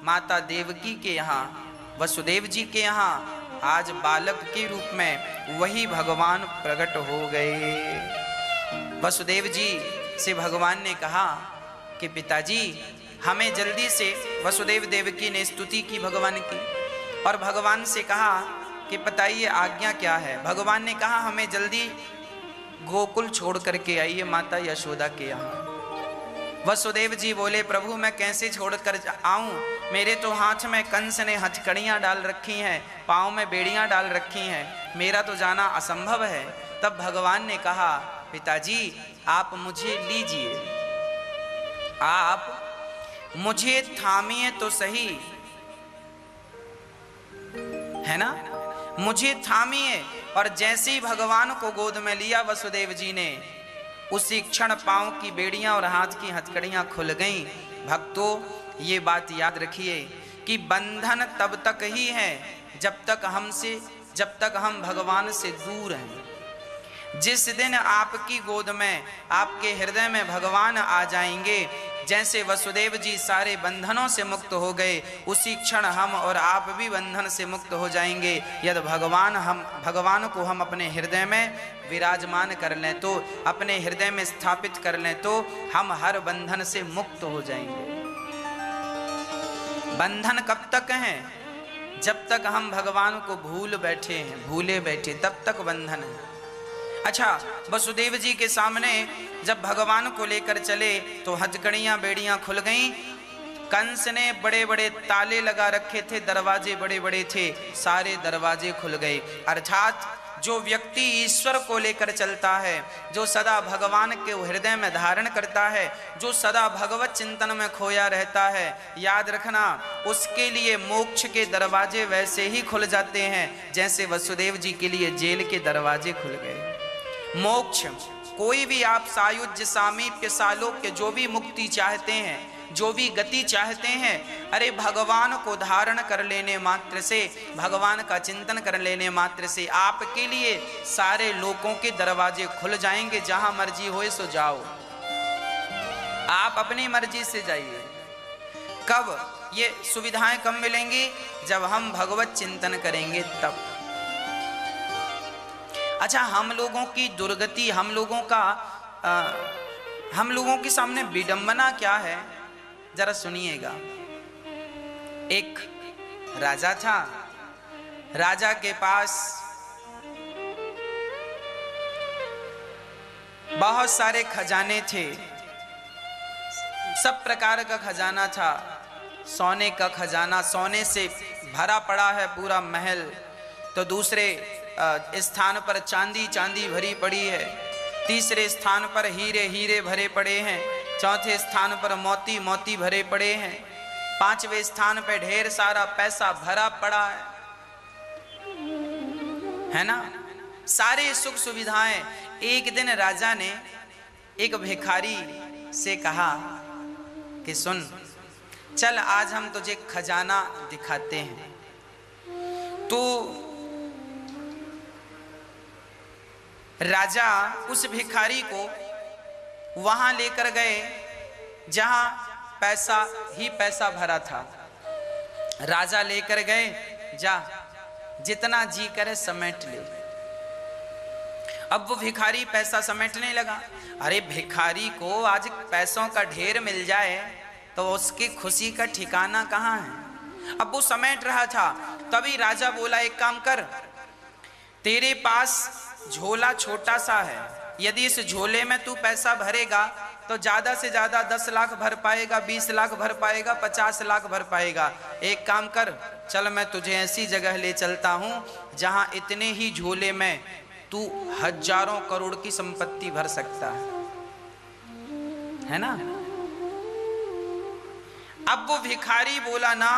माता देवकी के यहाँ, वसुदेव जी के यहाँ आज बालक के रूप में वही भगवान प्रकट हो गए। वसुदेव जी से भगवान ने कहा कि पिताजी हमें जल्दी से, वसुदेव देवकी ने स्तुति की भगवान की और भगवान से कहा कि बताइए आज्ञा क्या है। भगवान ने कहा हमें जल्दी गोकुल छोड़ करके आइए माता यशोदा के यहाँ। वसुदेव जी बोले प्रभु मैं कैसे छोड़ कर आऊं, मेरे तो हाथ में कंस ने हथकड़ियां डाल रखी हैं, पाँव में बेड़ियां डाल रखी हैं, मेरा तो जाना असंभव है। तब भगवान ने कहा पिताजी आप मुझे लीजिए, आप मुझे थामिए तो सही, है ना, मुझे थामिए। और जैसे ही भगवान को गोद में लिया वसुदेव जी ने, उसी क्षण पांव की बेड़ियां और हाथ की हथकड़ियां खुल गईं। भक्तों ये बात याद रखिए कि बंधन तब तक ही है जब तक हम भगवान से दूर हैं। जिस दिन आपकी गोद में, आपके हृदय में भगवान आ जाएंगे, जैसे वसुदेव जी सारे बंधनों से मुक्त हो गए, उसी क्षण हम और आप भी बंधन से मुक्त हो जाएंगे। यदि भगवान को हम अपने हृदय में विराजमान कर लें तो, अपने हृदय में स्थापित कर लें तो हम हर बंधन से मुक्त हो जाएंगे। बंधन कब तक हैं? जब तक हम भगवान को भूले बैठे तब तक बंधन है। अच्छा, वसुदेव जी के सामने जब भगवान को लेकर चले तो हथकड़ियां बेड़ियां खुल गईं। कंस ने बड़े बड़े ताले लगा रखे थे, दरवाजे बड़े बड़े थे, सारे दरवाजे खुल गए। अर्थात जो व्यक्ति ईश्वर को लेकर चलता है, जो सदा भगवान के हृदय में धारण करता है, जो सदा भगवत चिंतन में खोया रहता है, याद रखना उसके लिए मोक्ष के दरवाजे वैसे ही खुल जाते हैं जैसे वसुदेव जी के लिए जेल के दरवाजे खुल गए। मोक्ष, कोई भी आप सायुज्य सामीप्य सालोक्य जो भी मुक्ति चाहते हैं, जो भी गति चाहते हैं, अरे भगवान को धारण कर लेने मात्र से, भगवान का चिंतन कर लेने मात्र से आपके लिए सारे लोकों के दरवाजे खुल जाएंगे। जहां मर्जी होए सो जाओ, आप अपनी मर्जी से जाइए। कब ये सुविधाएं कब मिलेंगी? जब हम भगवत चिंतन करेंगे तब। अच्छा, हम लोगों की दुर्गति, हम लोगों के सामने विडंबना क्या है, जरा सुनिएगा। एक राजा था, राजा के पास बहुत सारे खजाने थे, सब प्रकार का खजाना था। सोने का खजाना, सोने से भरा पड़ा है पूरा महल, तो दूसरे स्थान पर चांदी भरी पड़ी है, तीसरे स्थान पर हीरे भरे पड़े हैं, चौथे स्थान पर मोती भरे पड़े हैं, पांचवें स्थान पर ढेर सारा पैसा भरा पड़ा है ना, सारे सुख सुविधाएं। एक दिन राजा ने एक भिखारी से कहा कि सुन, चल आज हम तुझे खजाना दिखाते हैं। तो राजा उस भिखारी को वहां लेकर गए जहां पैसा ही पैसा भरा था। राजा लेकर गए, जा जितना जी करे समेट ले। अब वो भिखारी पैसा समेटने लगा। अरे भिखारी को आज पैसों का ढेर मिल जाए तो उसकी खुशी का ठिकाना कहाँ है। अब वो समेट रहा था, तभी राजा बोला एक काम कर, तेरे पास झोला छोटा सा है, यदि इस झोले में तू पैसा भरेगा तो ज्यादा से ज्यादा 10 लाख भर पाएगा, 20 लाख भर पाएगा, 50 लाख भर पाएगा। एक काम कर, चल मैं तुझे ऐसी जगह ले चलता हूं जहां इतने ही झोले में तू हजारों करोड़ की संपत्ति भर सकता है ना। अब वो भिखारी बोला ना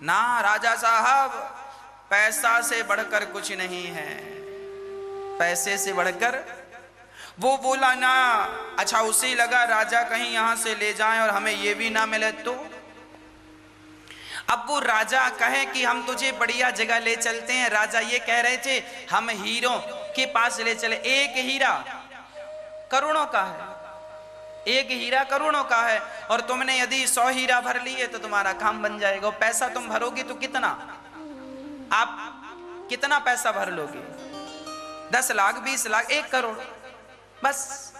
ना राजा साहब, पैसा से बढ़कर कुछ नहीं है, पैसे से बढ़कर। वो बोला ना। अच्छा, उसे लगा राजा कहीं यहां से ले जाएं और हमें ये भी ना मिले तो। अब वो राजा कहे कि हम तुझे बढ़िया जगह ले चलते हैं। राजा ये कह रहे थे हम हीरों के पास ले चले। एक हीरा करोड़ों का है, एक हीरा करोड़ों का है, और तुमने यदि 100 हीरा भर लिए तो तुम्हारा काम बन जाएगा। पैसा तुम भरोगे तो कितना, आप कितना पैसा भर लोगे? 10 लाख, 20 लाख, 1 करोड़, बस।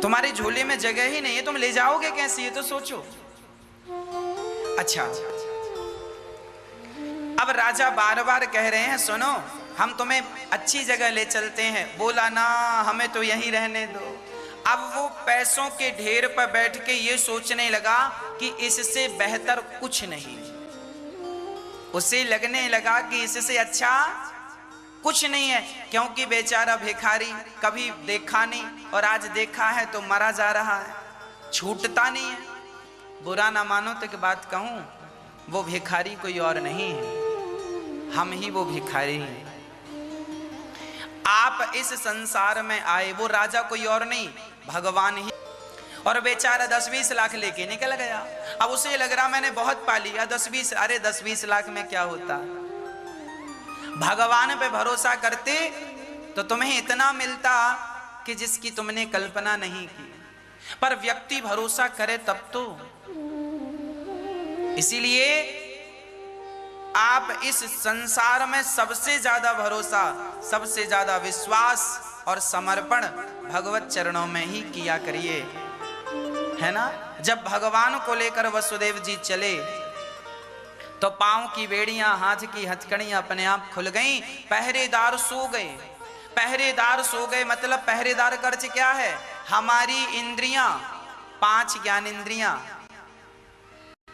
तुम्हारे झोले में जगह ही नहीं है, तुम ले जाओगे कैसे, ये तो सोचो। अच्छा, अब राजा बार बार कह रहे हैं, सुनो हम तुम्हें अच्छी जगह ले चलते हैं। बोला ना, हमें तो यहीं रहने दो। अब वो पैसों के ढेर पर बैठ के ये सोचने लगा कि इससे बेहतर कुछ नहीं। उसे लगने लगा कि इससे अच्छा कुछ नहीं है, क्योंकि बेचारा भिखारी कभी देखा नहीं, और आज देखा है तो मरा जा रहा है, छूटता नहीं है। बुरा ना मानो तो की बात कहूं, वो भिखारी कोई और नहीं है, हम ही वो भिखारी हैं। आप इस संसार में आए, वो राजा कोई और नहीं, भगवान ही। और बेचारा 10-20 लाख लेके निकल गया। अब उसे लग रहा मैंने बहुत पा लिया, 10-20, अरे 10-20 लाख में क्या होता। भगवान पे भरोसा करते तो तुम्हें इतना मिलता कि जिसकी तुमने कल्पना नहीं की। पर व्यक्ति भरोसा करे तब तो। इसीलिए आप इस संसार में सबसे ज्यादा भरोसा, सबसे ज्यादा विश्वास और समर्पण भगवत चरणों में ही किया करिए, है ना। जब भगवान को लेकर वसुदेव जी चले तो पांव की बेड़ियां, हाथ की हथकड़ियां अपने आप खुल गईं। पहरेदार सो गए। पहरेदार सो गए मतलब पहरेदार का अर्थ क्या है? हमारी इंद्रियां, 5 ज्ञानेंद्रियां,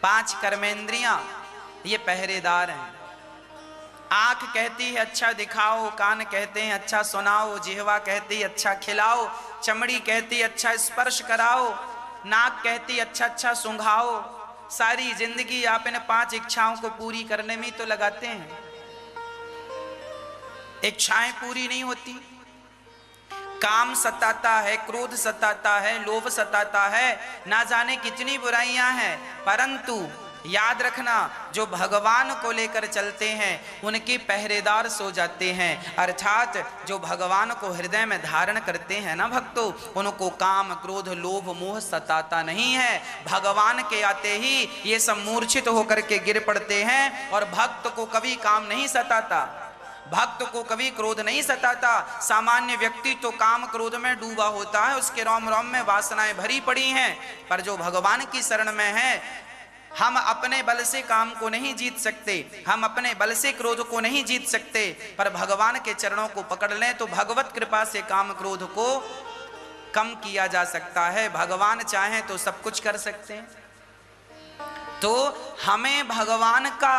5 कर्मेंद्रियां, ये पहरेदार हैं। आंख कहती है अच्छा दिखाओ, कान कहते हैं अच्छा सुनाओ, जिह्वा कहती है अच्छा खिलाओ, चमड़ी कहती है अच्छा स्पर्श कराओ, नाक कहती है अच्छा अच्छा सूंघाओ। सारी जिंदगी आप इन 5 इच्छाओं को पूरी करने में तो लगाते हैं। इच्छाएं पूरी नहीं होती। काम सताता है, क्रोध सताता है, लोभ सताता है, ना जाने कितनी बुराइयां हैं। परंतु याद रखना, जो भगवान को लेकर चलते हैं उनके पहरेदार सो जाते हैं। अर्थात जो भगवान को हृदय में धारण करते हैं ना भक्तों, उनको काम, क्रोध, लोभ, मोह सताता नहीं है। भगवान के आते ही ये सब मूर्छित होकर के गिर पड़ते हैं। और भक्त को कभी काम नहीं सताता, भक्त को कभी क्रोध नहीं सताता। सामान्य व्यक्ति तो काम क्रोध में डूबा होता है, उसके रोम रोम में वासनाएं भरी पड़ी हैं। पर जो भगवान की शरण में है, हम अपने बल से काम को नहीं जीत सकते, हम अपने बल से क्रोध को नहीं जीत सकते। पर भगवान के चरणों को पकड़ लें तो भगवत कृपा से काम क्रोध को कम किया जा सकता है। भगवान चाहें तो सब कुछ कर सकते हैं। तो हमें भगवान का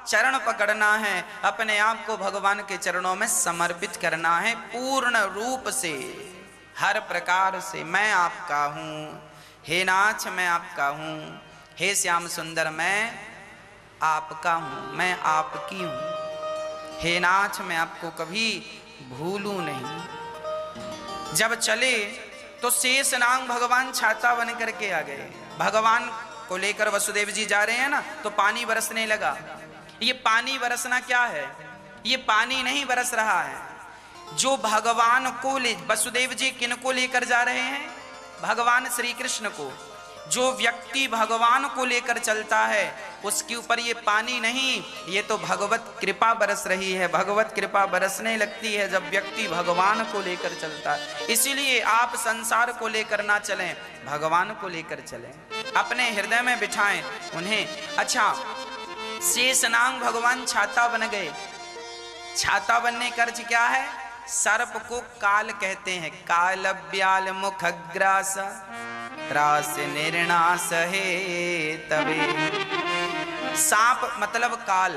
चरण पकड़ना है, अपने आप को भगवान के चरणों में समर्पित करना है पूर्ण रूप से, हर प्रकार से। मैं आपका हूँ, हे नाथ मैं आपका हूँ, हे श्याम सुंदर मैं आपका हूँ, मैं आपकी हूँ। हे नाथ मैं आपको कभी भूलूं नहीं। जब चले तो शेष नाग भगवान छाता बन करके आ गए। भगवान को लेकर वसुदेव जी जा रहे हैं ना, तो पानी बरसने लगा। ये पानी बरसना क्या है? ये पानी नहीं बरस रहा है। जो भगवान को ले, वसुदेव जी किन को लेकर जा रहे हैं? भगवान श्री कृष्ण को। जो व्यक्ति भगवान को लेकर चलता है उसके ऊपर ये पानी नहीं, ये तो भगवत कृपा बरस रही है। भगवत कृपा बरसने लगती है जब व्यक्ति भगवान को लेकर चलता है। इसीलिए आप संसार को लेकर ना चलें, भगवान को लेकर चलें, अपने हृदय में बिठाएं उन्हें। अच्छा, शेषनाग भगवान छाता बन गए। छाता बनने का अर्थ क्या है? सर्प को काल कहते हैं। काल ब्याल मुखग्रास रास निर्णास है तबे। सांप मतलब काल।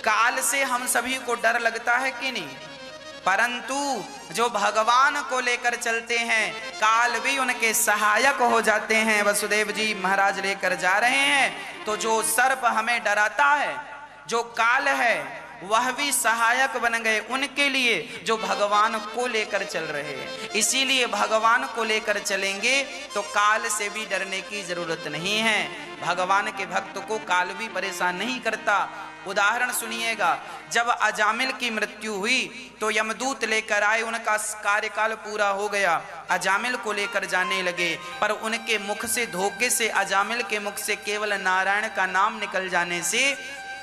काल से हम सभी को डर लगता है कि नहीं? परंतु जो भगवान को लेकर चलते हैं, काल भी उनके सहायक हो जाते हैं। वसुदेव जी महाराज लेकर जा रहे हैं तो जो सर्प हमें डराता है, जो काल है, वह भी सहायक बन गए उनके लिए जो भगवान को लेकर चल रहे हैं। इसीलिए भगवान को लेकर चलेंगे तो काल से भी डरने की जरूरत नहीं है। भगवान के भक्त को काल भी परेशान नहीं करता। उदाहरण सुनिएगा, जब अजामिल की मृत्यु हुई तो यमदूत लेकर आए, उनका कार्यकाल पूरा हो गया, अजामिल को लेकर जाने लगे, पर उनके मुख से, धोखे से, अजामिल के मुख से केवल नारायण का नाम निकल जाने से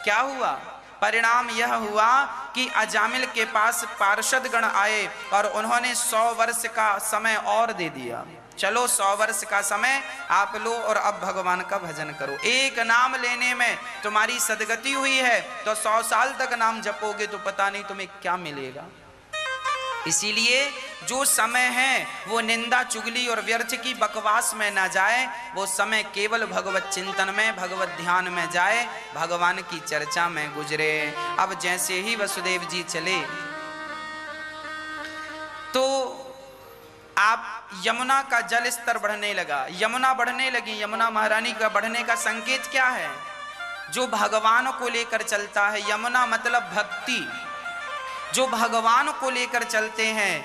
क्या हुआ? परिणाम यह हुआ कि अजामिल के पास पार्षद गण आए और उन्होंने 100 वर्ष का समय और दे दिया। चलो 100 वर्ष का समय आप लो और अब भगवान का भजन करो। एक नाम लेने में तुम्हारी सदगति हुई है तो 100 साल तक नाम जपोगे तो पता नहीं तुम्हें क्या मिलेगा। इसीलिए जो समय है वो निंदा, चुगली और व्यर्थ की बकवास में ना जाए, वो समय केवल भगवत चिंतन में, भगवत ध्यान में जाए, भगवान की चर्चा में गुजरे। अब जैसे ही वसुदेव जी चले तो आप यमुना का जल स्तर बढ़ने लगा, यमुना बढ़ने लगी। यमुना महारानी का बढ़ने का संकेत क्या है? जो भगवान को लेकर चलता है, यमुना मतलब भक्ति, जो भगवान को लेकर चलते हैं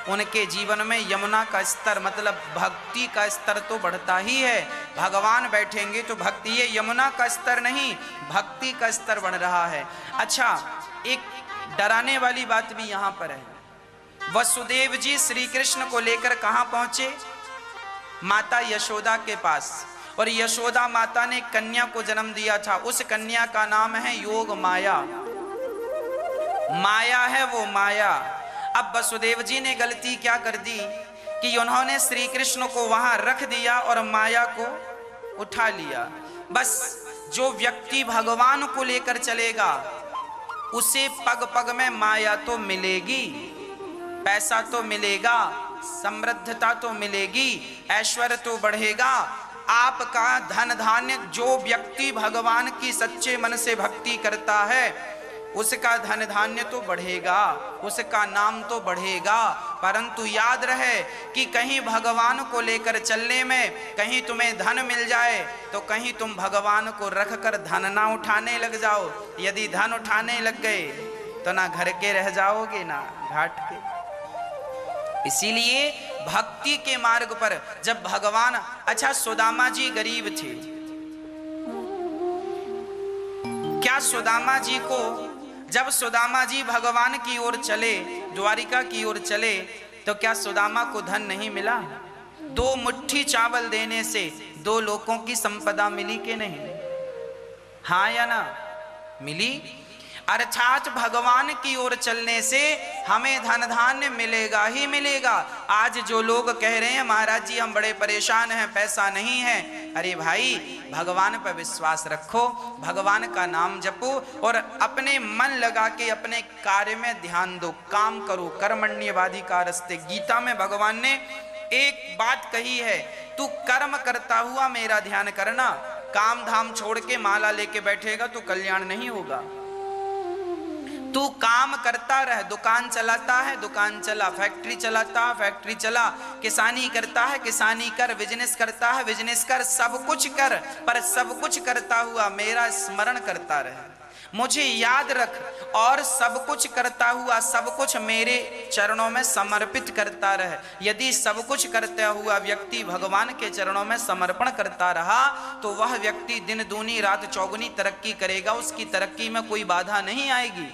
उनके जीवन में यमुना का स्तर मतलब भक्ति का स्तर तो बढ़ता ही है। भगवान बैठेंगे तो भक्ति, ये यमुना का स्तर नहीं, भक्ति का स्तर बढ़ रहा है। अच्छा, एक डराने वाली बात भी यहां पर है। वसुदेव जी श्री कृष्ण को लेकर कहां पहुंचे? माता यशोदा के पास, और यशोदा माता ने कन्या को जन्म दिया था। उस कन्या का नाम है योग माया, माया है वो माया। अब वसुदेव जी ने गलती क्या कर दी कि उन्होंने श्री कृष्ण को वहां रख दिया और माया को उठा लिया। बस जो व्यक्ति भगवान को लेकर चलेगा उसे पग पग में माया तो मिलेगी, पैसा तो मिलेगा, समृद्धता तो मिलेगी, ऐश्वर्य तो बढ़ेगा, आपका धन धान्य। जो व्यक्ति भगवान की सच्चे मन से भक्ति करता है उसका धन धान्य तो बढ़ेगा, उसका नाम तो बढ़ेगा। परंतु याद रहे कि कहीं भगवान को लेकर चलने में कहीं तुम्हें धन मिल जाए तो कहीं तुम भगवान को रखकर धन ना उठाने लग जाओ। यदि धन उठाने लग गए तो ना घर के रह जाओगे ना घाट के। इसीलिए भक्ति के मार्ग पर जब भगवान, अच्छा सुदामा जी गरीब थे, क्या सुदामा जी को, जब सुदामा जी भगवान की ओर चले, द्वारिका की ओर चले, तो क्या सुदामा को धन नहीं मिला? 2 मुट्ठी चावल देने से 2 लोगों की संपदा मिली कि नहीं? हाँ या ना? मिली। अर्थात भगवान की ओर चलने से हमें धन धान्य मिलेगा ही मिलेगा। आज जो लोग कह रहे हैं महाराज जी हम बड़े परेशान हैं, पैसा नहीं है, अरे भाई भगवान पर विश्वास रखो, भगवान का नाम जपो और अपने मन लगा के अपने कार्य में ध्यान दो, काम करो। कर्मण्यवाधिकारस्ते, गीता में भगवान ने एक बात कही है, तू कर्म करता हुआ मेरा ध्यान करना। काम धाम छोड़ के माला लेके बैठेगा तो कल्याण नहीं होगा। तू काम करता रह, दुकान चलाता है दुकान चला, फैक्ट्री चलाता है फैक्ट्री चला, किसानी करता है किसानी कर, बिजनेस करता है बिजनेस कर, सब कुछ कर, पर सब कुछ करता हुआ मेरा स्मरण करता रहे, मुझे याद रख, और सब कुछ करता हुआ सब कुछ मेरे चरणों में समर्पित करता रहे। यदि सब कुछ करता हुआ व्यक्ति भगवान के चरणों में समर्पण करता रहा तो वह व्यक्ति दिन दूनी रात चौगुनी तरक्की करेगा, उसकी तरक्की में कोई बाधा नहीं आएगी।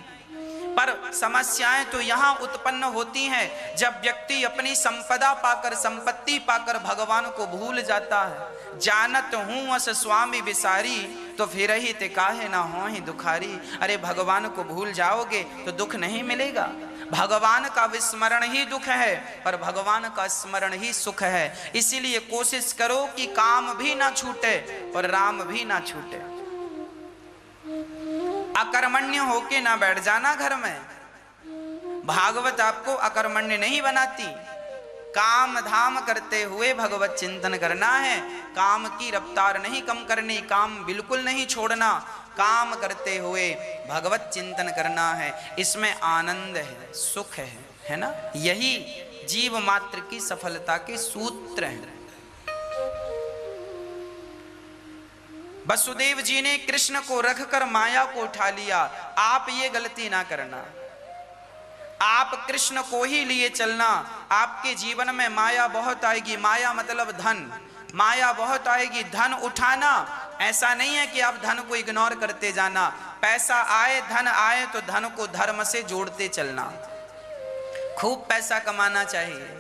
पर समस्याएं तो यहाँ उत्पन्न होती हैं जब व्यक्ति अपनी संपदा पाकर, संपत्ति पाकर भगवान को भूल जाता है। जानत हूँ अस स्वामी विसारी, तो फिर ही ते काहे ना हो ही दुखारी। अरे भगवान को भूल जाओगे तो दुख नहीं मिलेगा। भगवान का विस्मरण ही दुख है, पर भगवान का स्मरण ही सुख है। इसीलिए कोशिश करो कि काम भी ना छूटे और राम भी ना छूटे। अकर्मण्य होके ना बैठ जाना घर में। भागवत आपको अकर्मण्य नहीं बनाती। काम धाम करते हुए भगवत चिंतन करना है, काम की रफ्तार नहीं कम करनी, काम बिल्कुल नहीं छोड़ना, काम करते हुए भगवत चिंतन करना है। इसमें आनंद है, सुख है ना? यही जीव मात्र की सफलता के सूत्र हैं। वसुदेव जी ने कृष्ण को रखकर माया को उठा लिया। आप ये गलती ना करना, आप कृष्ण को ही लिए चलना। आपके जीवन में माया बहुत आएगी, माया मतलब धन, माया बहुत आएगी। धन उठाना ऐसा नहीं है कि आप धन को इग्नोर करते जाना। पैसा आए, धन आए तो धन को धर्म से जोड़ते चलना। खूब पैसा कमाना चाहिए।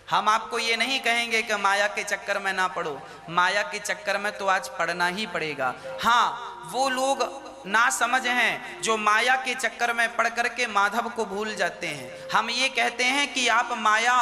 हम आपको ये नहीं कहेंगे कि माया के चक्कर में ना पड़ो, माया के चक्कर में तो आज पड़ना ही पड़ेगा। हाँ, वो लोग ना समझ हैं जो माया के चक्कर में पड़ करके माधव को भूल जाते हैं। हम ये कहते हैं कि आप माया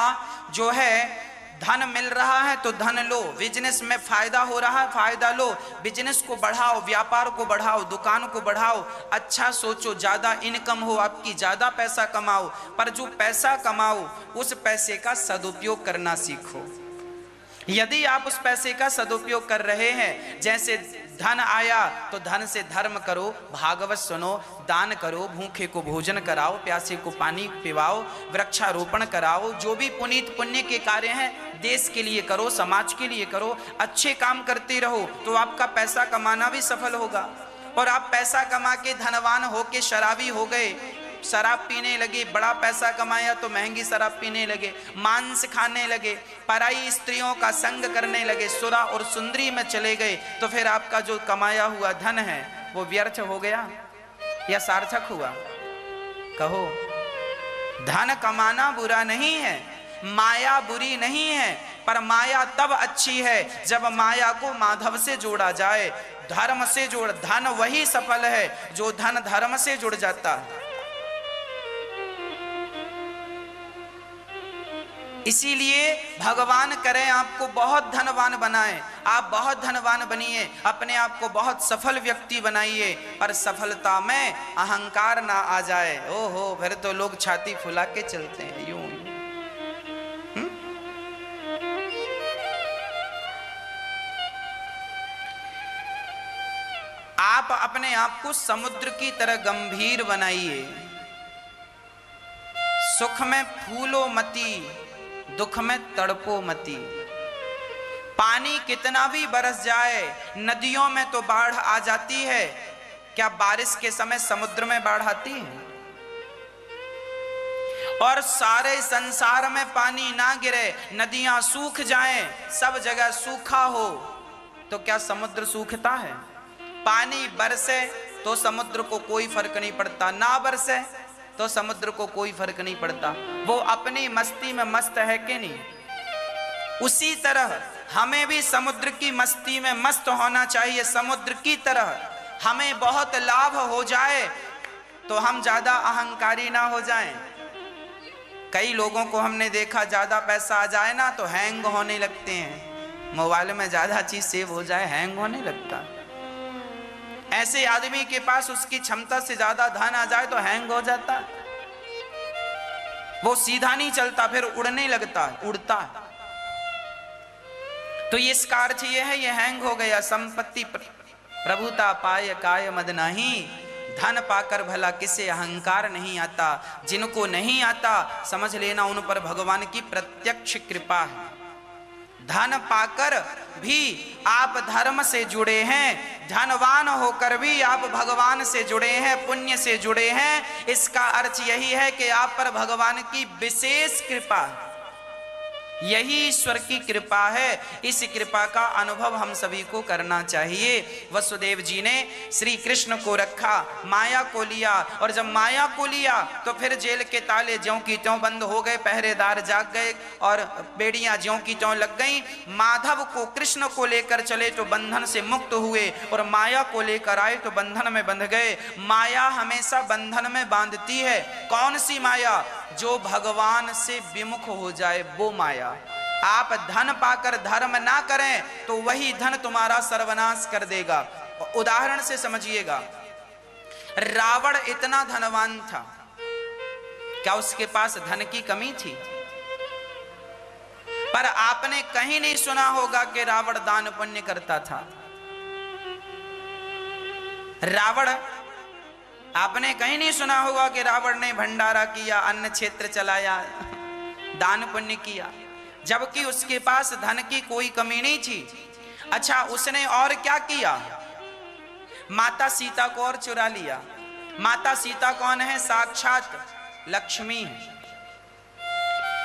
जो है, धन मिल रहा है तो धन लो, बिजनेस में फायदा हो रहा है फायदा लो, बिजनेस को बढ़ाओ, व्यापार को बढ़ाओ, दुकान को बढ़ाओ, अच्छा सोचो, ज्यादा इनकम हो आपकी, ज्यादा पैसा कमाओ। पर जो पैसा कमाओ उस पैसे का सदुपयोग करना सीखो। यदि आप उस पैसे का सदुपयोग कर रहे हैं, जैसे धन आया तो धन से धर्म करो, भागवत सुनो, दान करो, भूखे को भोजन कराओ, प्यासे को पानी पिलाओ, वृक्षारोपण कराओ, जो भी पुनीत पुण्य के कार्य हैं देश के लिए करो, समाज के लिए करो, अच्छे काम करते रहो तो आपका पैसा कमाना भी सफल होगा। और आप पैसा कमा के धनवान होके शराबी हो गए, शराब पीने लगे, बड़ा पैसा कमाया तो महंगी शराब पीने लगे, मांस खाने लगे, पराई स्त्रियों का संग करने लगे, सुरा और सुंदरी में चले गए, तो फिर आपका जो कमाया हुआ धन है वो व्यर्थ हो गया या सार्थक हुआ? कहो। धन कमाना बुरा नहीं है, माया बुरी नहीं है, पर माया तब अच्छी है जब माया को माधव से जोड़ा जाए, धर्म से जोड़। धन वही सफल है जो धन धर्म से जुड़ जाता है। इसीलिए भगवान करें आपको बहुत धनवान बनाए, आप बहुत धनवान बनिए, अपने आप को बहुत सफल व्यक्ति बनाइए, पर सफलता में अहंकार ना आ जाए। ओहो, फिर तो लोग छाती फुला के चलते हैं यूं। आप अपने आप को समुद्र की तरह गंभीर बनाइए। सुख में फूलो मती, दुख में तड़पो मती। पानी कितना भी बरस जाए, नदियों में तो बाढ़ आ जाती है, क्या बारिश के समय समुद्र में बाढ़ आती है? और सारे संसार में पानी ना गिरे, नदियां सूख जाएं, सब जगह सूखा हो, तो क्या समुद्र सूखता है? पानी बरसे तो समुद्र को कोई फर्क नहीं पड़ता, ना बरसे तो समुद्र को कोई फर्क नहीं पड़ता, वो अपनी मस्ती में मस्त है कि नहीं? उसी तरह हमें भी समुद्र की मस्ती में मस्त होना चाहिए। समुद्र की तरह हमें बहुत लाभ हो जाए तो हम ज्यादा अहंकारी ना हो जाएं। कई लोगों को हमने देखा, ज्यादा पैसा आ जाए ना तो हैंग होने लगते हैं, मोबाइल में ज्यादा चीज सेव हो जाए हैंग होने लगता। ऐसे आदमी के पास उसकी क्षमता से ज्यादा धन आ जाए तो हैंग हो जाता, वो सीधा नहीं चलता, फिर उड़ने लगता है, उड़ता है। तो ये इसका अर्थ ये है, ये हैंग हो गया। संपत्ति प्रभुता पाए काय मद नाही, धन पाकर भला किसे अहंकार नहीं आता। जिनको नहीं आता समझ लेना उन पर भगवान की प्रत्यक्ष कृपा है। धन पाकर भी आप धर्म से जुड़े हैं, धनवान होकर भी आप भगवान से जुड़े हैं, पुण्य से जुड़े हैं। इसका अर्थ यही है कि आप पर भगवान की विशेष कृपा, यही ईश्वर की कृपा है। इस कृपा का अनुभव हम सभी को करना चाहिए। वसुदेव जी ने श्री कृष्ण को रखा, माया को लिया, और जब माया को लिया तो फिर जेल के ताले ज्यों की त्यों बंद हो गए, पहरेदार जाग गए और बेड़ियां ज्यों की त्यों लग गईं। माधव को, कृष्ण को लेकर चले तो बंधन से मुक्त हुए, और माया को लेकर आए तो बंधन में बंध गए। माया हमेशा बंधन में बांधती है। कौन सी माया? जो भगवान से विमुख हो जाए वो माया। आप धन पाकर धर्म ना करें तो वही धन तुम्हारा सर्वनाश कर देगा। उदाहरण से समझिएगा, रावण इतना धनवान था, क्या उसके पास धन की कमी थी? पर आपने कहीं नहीं सुना होगा कि रावण दान पुण्य करता था। रावण, आपने कहीं नहीं सुना होगा कि रावण ने भंडारा किया, अन्न क्षेत्र चलाया, दान पुण्य किया, जबकि उसके पास धन की कोई कमी नहीं थी। अच्छा, उसने और क्या किया? माता सीता को और चुरा लिया। माता सीता कौन है? साक्षात लक्ष्मी है।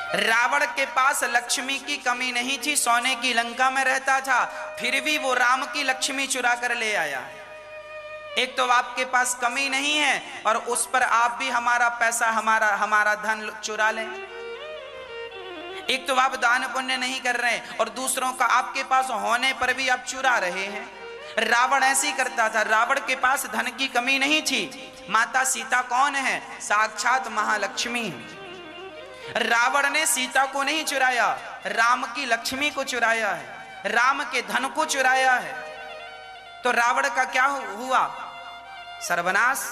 रावण के पास लक्ष्मी की कमी नहीं थी, सोने की लंका में रहता था, फिर भी वो राम की लक्ष्मी चुरा कर ले आया। एक तो आपके पास कमी नहीं है और उस पर आप भी हमारा पैसा हमारा धन चुरा लें। एक तो आप दान पुण्य नहीं कर रहे हैं और दूसरों का आपके पास होने पर भी आप चुरा रहे हैं। रावण ऐसे ही करता था। रावण के पास धन की कमी नहीं थी। माता सीता कौन है? साक्षात महालक्ष्मी। रावण ने सीता को नहीं चुराया, राम की लक्ष्मी को चुराया है, राम के धन को चुराया है। तो रावण का क्या हुआ? सर्वनाश।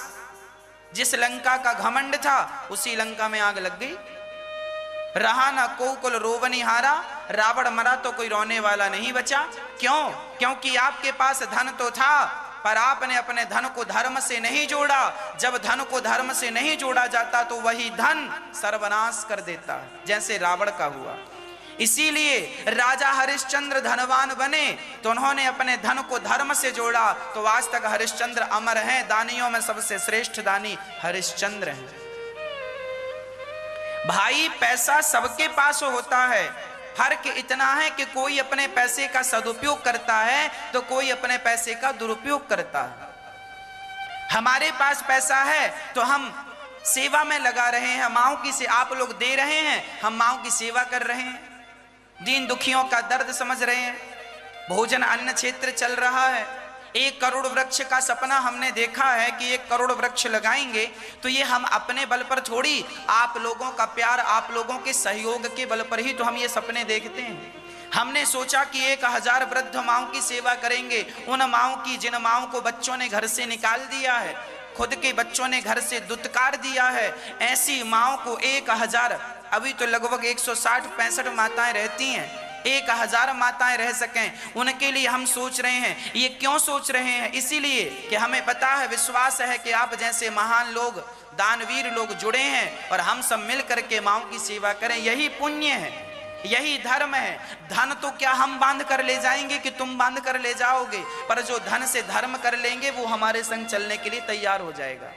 जिस लंका का घमंड था उसी लंका में आग लग गई। रहा न कोकुल रोवनिहारा, रावण मरा तो कोई रोने वाला नहीं बचा। क्यों? क्योंकि आपके पास धन तो था पर आपने अपने धन को धर्म से नहीं जोड़ा। जब धन को धर्म से नहीं जोड़ा जाता तो वही धन सर्वनाश कर देता है, जैसे रावण का हुआ। इसीलिए राजा हरिश्चंद्र धनवान बने तो उन्होंने अपने धन को धर्म से जोड़ा, तो आज तक हरिश्चंद्र अमर हैं। दानियों में सबसे श्रेष्ठ दानी हरिश्चंद्र हैं। भाई पैसा सबके पास होता है, फर्क इतना है कि कोई अपने पैसे का सदुपयोग करता है तो कोई अपने पैसे का दुरुपयोग करता है। हमारे पास पैसा है तो हम सेवा में लगा रहे हैं, माओं की से आप लोग दे रहे हैं, हम माओं की सेवा कर रहे हैं, दीन दुखियों का दर्द समझ रहे हैं। भोजन अन्न क्षेत्र चल रहा है। 1 करोड़ वृक्ष का सपना हमने देखा है कि 1 करोड़ वृक्ष लगाएंगे, तो ये हम अपने बल पर थोड़ी, आप लोगों का प्यार, आप लोगों के सहयोग के बल पर ही तो हम ये सपने देखते हैं। हमने सोचा कि 1000 वृद्ध माओं की सेवा करेंगे, उन माओं की जिन माओं को बच्चों ने घर से निकाल दिया है, खुद के बच्चों ने घर से दुत्कार दिया है, ऐसी माओं को 1000, अभी तो लगभग 160-165 माताएं रहती हैं, 1000 माताएं रह सकें, उनके लिए हम सोच रहे हैं। ये क्यों सोच रहे हैं? इसीलिए कि हमें पता है, विश्वास है कि आप जैसे महान लोग, दानवीर लोग जुड़े हैं और हम सब मिल करके माओं की सेवा करें। यही पुण्य है, यही धर्म है। धन तो क्या हम बांध कर ले जाएंगे कि तुम बांध कर ले जाओगे, पर जो धन से धर्म कर लेंगे वो हमारे संग चलने के लिए तैयार हो जाएगा।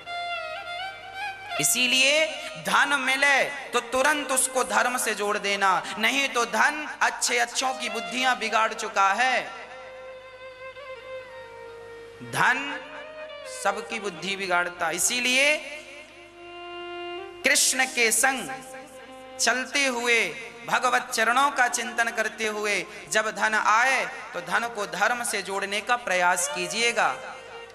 इसीलिए धन मिले तो तुरंत उसको धर्म से जोड़ देना, नहीं तो धन अच्छों की बुद्धियां बिगाड़ चुका है। धन सबकी बुद्धि बिगाड़ता। इसीलिए कृष्ण के संग चलते हुए, भगवत चरणों का चिंतन करते हुए जब धन आए तो धन को धर्म से जोड़ने का प्रयास कीजिएगा।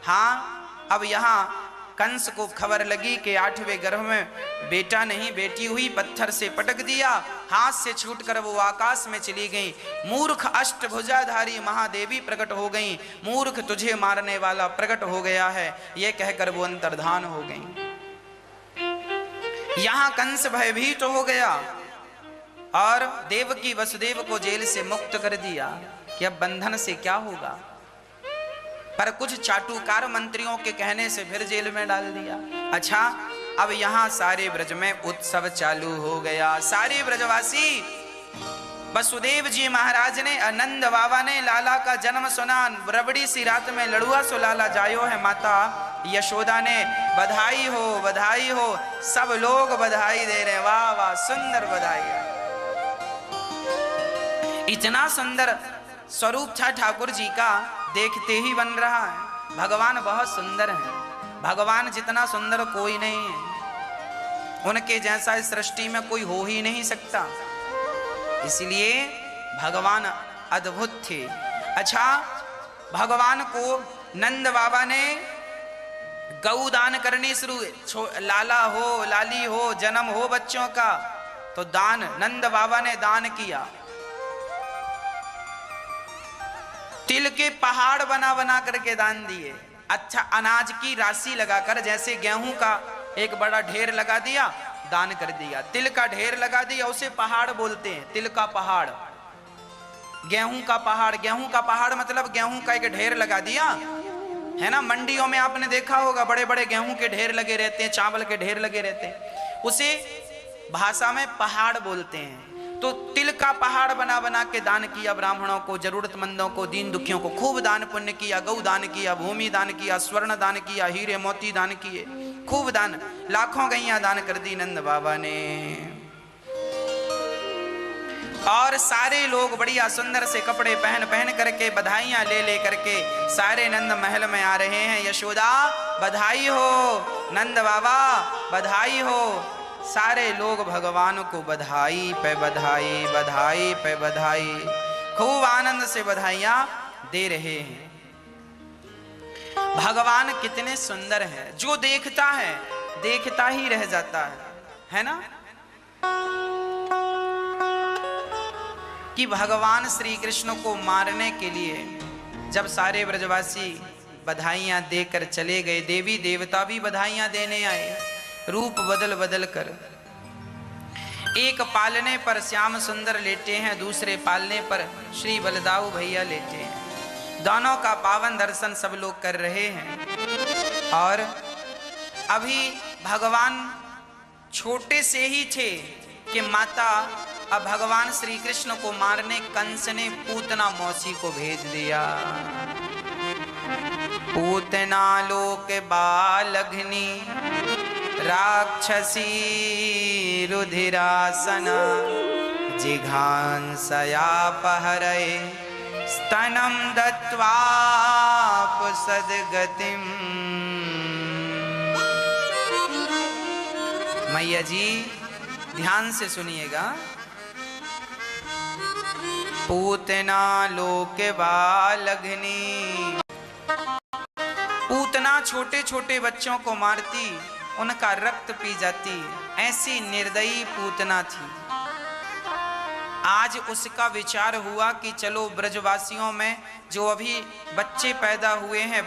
हाँ, अब यहाँ कंस को खबर लगी कि 8वें गर्भ में बेटा नहीं बेटी हुई, पत्थर से पटक दिया, हाथ से छूटकर वो आकाश में चली गई। मूर्ख अष्टभुजाधारी महादेवी प्रकट हो गई, मूर्ख तुझे मारने वाला प्रकट हो गया है, ये कहकर वो अंतर्धान हो गई। यहां कंस भयभीत तो हो गया और देवकी वसुदेव को जेल से मुक्त कर दिया कि अब बंधन से क्या होगा, पर कुछ चाटुकार मंत्रियों के कहने से फिर जेल में डाल दिया। अच्छा, अब यहां सारे ब्रज में उत्सव चालू हो गया। सारे ब्रजवासी, वसुदेव जी महाराज ने, आनंद बाबा ने लाला का जन्म सुना। रबड़ी सी रात में लड़ुआ सो लाला जायो है, माता यशोदा ने बधाई हो बधाई हो, सब लोग बधाई दे रहे। वाह वाह, सुंदर बधाई है। इतना सुंदर स्वरूप था ठाकुर जी का, देखते ही बन रहा है। भगवान बहुत सुंदर हैं, भगवान जितना सुंदर कोई नहीं है, उनके जैसा इस सृष्टि में कोई हो ही नहीं सकता। इसलिए भगवान अद्भुत थे। अच्छा, भगवान को नंद बाबा ने गौ दान करनी शुरू, लाला हो लाली हो, जन्म हो बच्चों का, तो दान नंद बाबा ने दान किया। तिल के पहाड़ बना बना करके दान दिए। अच्छा, अनाज की राशि लगाकर, जैसे गेहूं का एक बड़ा ढेर लगा दिया, दान कर दिया। तिल का ढेर लगा दिया, उसे पहाड़ बोलते हैं, तिल का पहाड़। गेहूं का पहाड़, गेहूं का पहाड़ मतलब गेहूं का एक ढेर लगा दिया, है ना। मंडियों में आपने देखा होगा, बड़े बड़े गेहूं के ढेर लगे रहते हैं, चावल के ढेर लगे रहते हैं, उसे भाषा में पहाड़ बोलते हैं। तो तिल का पहाड़ बना बना के दान किया ब्राह्मणों को, जरूरतमंदों को, दीन दुखियों को खूब दान पुण्य किया। गौ दान किया, भूमि दान किया, स्वर्ण दान किया, हीरे मोती दान किए, खूब दान, लाखों गैया दान कर दी नंद बाबा ने। और सारे लोग बढ़िया सुंदर से कपड़े पहन पहन करके बधाइयां ले ले करके सारे नंद महल में आ रहे हैं। यशोदा बधाई हो, नंद बाबा बधाई हो। सारे लोग भगवान को बधाई पे बधाई, बधाई पे बधाई, खूब आनंद से बधाइयां दे रहे हैं। भगवान कितने सुंदर हैं, जो देखता है देखता ही रह जाता है ना। कि भगवान श्री कृष्ण को मारने के लिए जब सारे ब्रजवासी बधाइयां देकर चले गए, देवी देवता भी बधाइयां देने आए, रूप बदल बदल कर। एक पालने पर श्याम सुंदर लेटे हैं, दूसरे पालने पर श्री बलदाऊ भैया लेटे हैं। दोनों का पावन दर्शन सब लोग कर रहे हैं। और अभी भगवान छोटे से ही थे कि माता अब भगवान श्री कृष्ण को मारने कंस ने पूतना मौसी को भेज दिया। पूतना लोक बालघ्नि राक्षसी रुधिरासना जिघांसयापहरे स्तनं दत्त्वा पुसद्गतिम्। मैया जी ध्यान से सुनिएगा। पूतना लोक बालघ्नि, पूतना छोटे छोटे बच्चों को मारती, उनका रक्त पी जाती, ऐसी निर्दयी पूतना थी। आज उसका विचार हुआ कि चलो ब्रजवासियों में जो अभी बच्चे पैदा हुए हैं